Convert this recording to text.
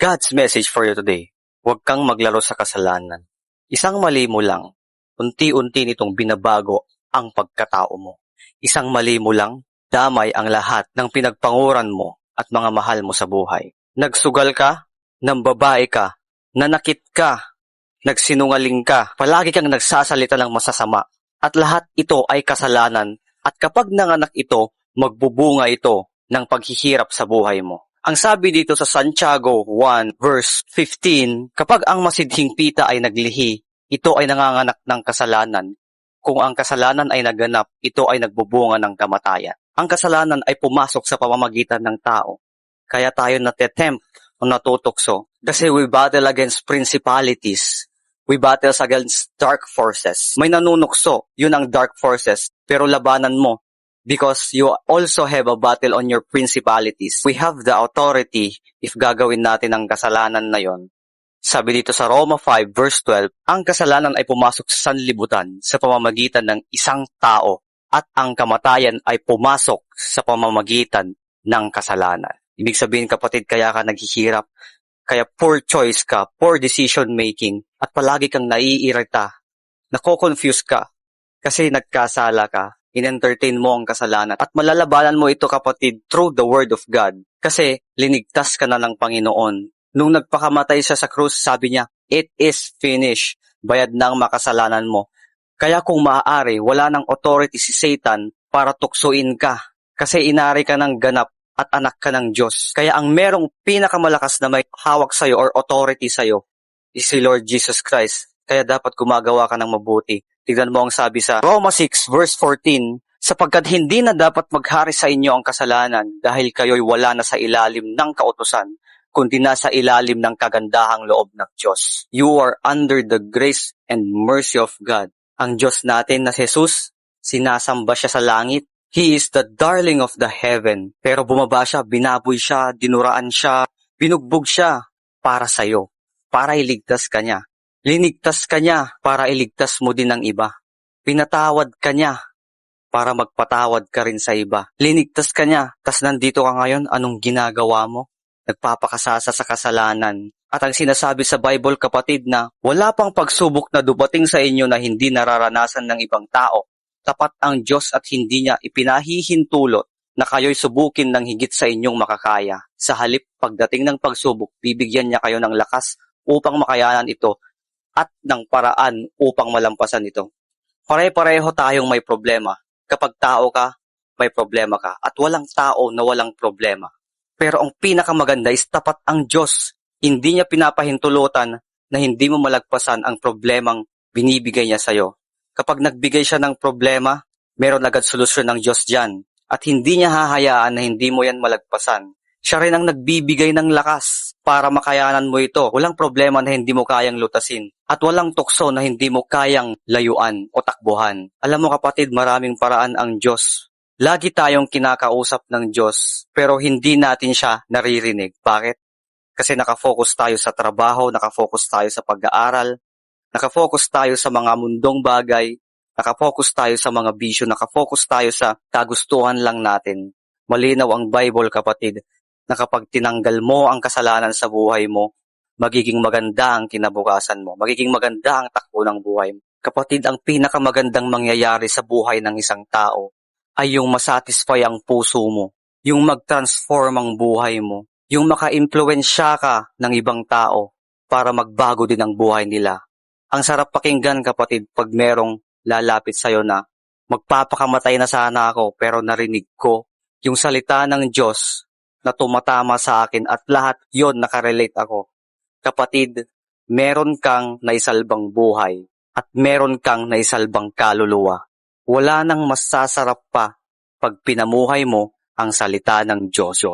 God's message for you today, huwag kang maglaro sa kasalanan. Isang mali mo lang, unti-unti nitong binabago ang pagkatao mo. Isang mali mo lang, damay ang lahat ng pinagpanguran mo at mga mahal mo sa buhay. Nagsugal ka, nambabae ka, nanakit ka, nagsinungaling ka, palagi kang nagsasalita ng masasama. At lahat ito ay kasalanan at kapag nanganak ito, magbubunga ito ng paghihirap sa buhay mo. Ang sabi dito sa Santiago 1 verse 15, kapag ang masidhing pita ay naglihi, ito ay nanganganak ng kasalanan. Kung ang kasalanan ay naganap, ito ay nagbubunga ng kamatayan. Ang kasalanan ay pumasok sa pamamagitan ng tao. Kaya tayo natetempt o natutokso. Kasi we battle against principalities. We battle against dark forces. May nanunukso, yun ang dark forces. Pero labanan mo. Because you also have a battle on your principalities. We have the authority if gagawin natin ang kasalanan na yon. Sabi dito sa Roma 5 verse 12, ang kasalanan ay pumasok sa sanlibutan sa pamamagitan ng isang tao at ang kamatayan ay pumasok sa pamamagitan ng kasalanan. Ibig sabihin kapatid, kaya ka naghihirap, kaya poor choice ka, poor decision making at palagi kang naiirita, nako-confuse ka kasi nagkasala ka. In-entertain mo ang kasalanan. At malalabanan mo ito kapatid through the Word of God. Kasi linigtas ka na ng Panginoon. Nung nagpakamatay siya sa krus, sabi niya, it is finished. Bayad na ang makasalanan mo. Kaya kung maaari, wala nang authority si Satan para tuksuin ka. Kasi inari ka ng ganap at anak ka ng Diyos. Kaya ang merong pinakamalakas na may hawak sa'yo or authority sa'yo is si Lord Jesus Christ. Kaya dapat gumagawa ka ng mabuti. Tignan mo ang sabi sa Roma 6 verse 14, sapagkat hindi na dapat maghari sa inyo ang kasalanan dahil kayo'y wala na sa ilalim ng kautusan, kundi nasa ilalim ng kagandahang loob ng Diyos. You are under the grace and mercy of God. Ang Diyos natin na Jesus, sinasamba siya sa langit. He is the darling of the heaven. Pero bumaba siya, binaboy siya, dinuraan siya, binugbog siya para sa'yo, para iligtas ka niya. Linigtas ka niya para iligtas mo din ang iba. Pinatawad ka niya para magpatawad ka rin sa iba. Linigtas ka niya, tas nandito ka ngayon, anong ginagawa mo? Nagpapakasasa sa kasalanan. At ang sinasabi sa Bible kapatid na wala pang pagsubok na dumating sa inyo na hindi nararanasan ng ibang tao. Tapat ang Diyos at hindi niya ipinahihintulot na kayo'y subukin ng higit sa inyong makakaya. Sa halip, pagdating ng pagsubok, bibigyan niya kayo ng lakas upang makayanan ito at ng paraan upang malampasan ito. Pare-pareho tayong may problema. Kapag tao ka, may problema ka. At walang tao na walang problema. Pero ang pinakamaganda is tapat ang Diyos. Hindi niya pinapahintulutan na hindi mo malagpasan ang problemang binibigay niya sa'yo. Kapag nagbigay siya ng problema, meron agad solusyon ng Diyos dyan. At hindi niya hahayaan na hindi mo yan malagpasan. Siya rin ang nagbibigay ng lakas para makayanan mo ito. Walang problema na hindi mo kayang lutasin. At walang tukso na hindi mo kayang layuan o takbuhan. Alam mo kapatid, maraming paraan ang Diyos. Lagi tayong kinakausap ng Diyos, pero hindi natin siya naririnig. Bakit? Kasi nakafocus tayo sa trabaho, nakafocus tayo sa pag-aaral, nakafocus tayo sa mga mundong bagay, nakafocus tayo sa mga bisyo, nakafocus tayo sa kagustuhan lang natin. Malinaw ang Bible kapatid, na kapag tinanggal mo ang kasalanan sa buhay mo, magiging maganda ang kinabukasan mo. Magiging maganda ang takbo ng buhay mo. Kapatid, ang pinakamagandang mangyayari sa buhay ng isang tao ay yung masatisfy ang puso mo, yung mag-transform ang buhay mo, yung maka-impluwensya ka ng ibang tao para magbago din ang buhay nila. Ang sarap pakinggan kapatid pag merong lalapit sa'yo na magpapakamatay na sana ako pero narinig ko yung salita ng Diyos na tumatama sa akin at lahat yon nakarelate ako. Kapatid, meron kang naisalbang buhay at meron kang naisalbang kaluluwa. Wala nang masasarap pa pag pinamuhay mo ang salita ng Diyos.